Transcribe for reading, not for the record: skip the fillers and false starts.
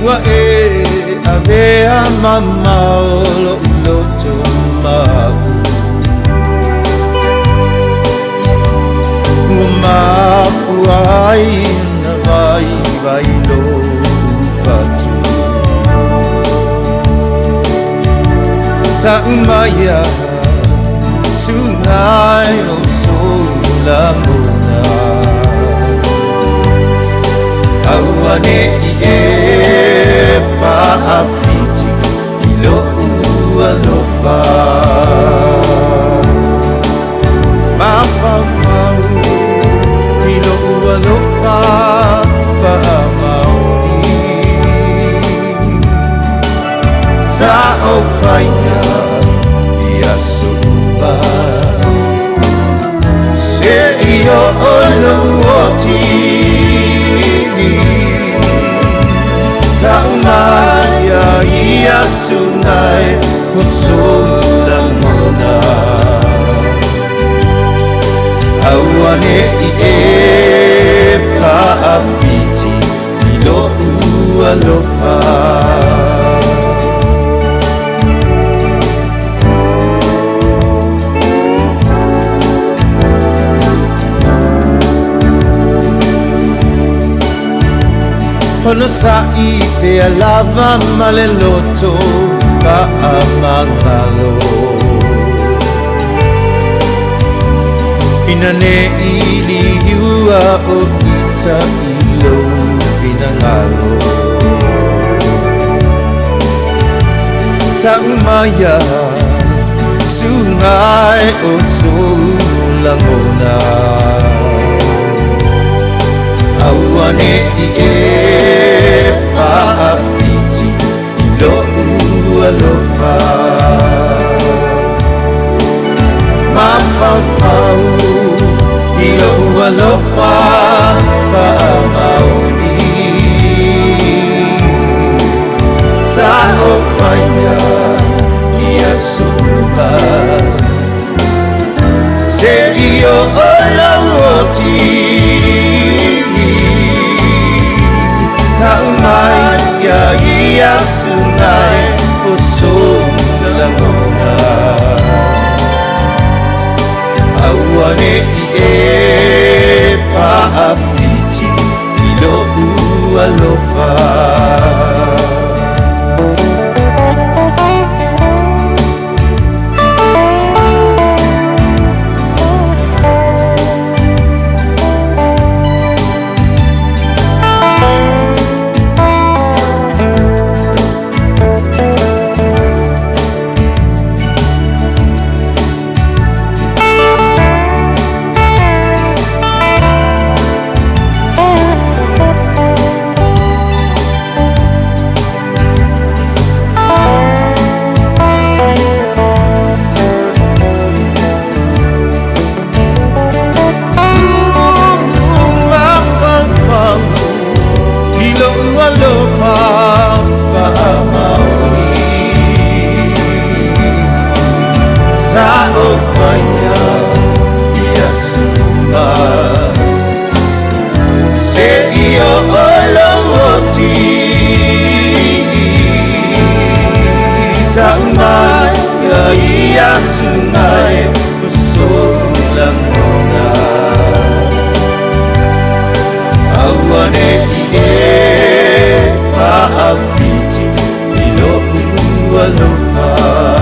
Ua avea mamao loto mau Umapuai na vai lo fatu Ta'umaya sungai o solamona Awane I paapiti ilo alofa Mapamau ilo alofa Paamauni Sa o faina ia suba Se io olo oti Ta'umaya ia sungai o solamona Awane I paapiti ilo alofa Hono sa'i pe alava maleloto ka amangalo Inane ili iua o kita ilo pinangalo Ta'umaya sungai o solamona Awane I paapiti ilo alofa Mapapau ilo alofa Paamauni Sa o faina ia suba Se io olawoti Ta'umaya ia sungai o solamona Awane I paapiti ilo alofa Ta'umaya ia sungai o solamona Awane I paapiti ilo alofa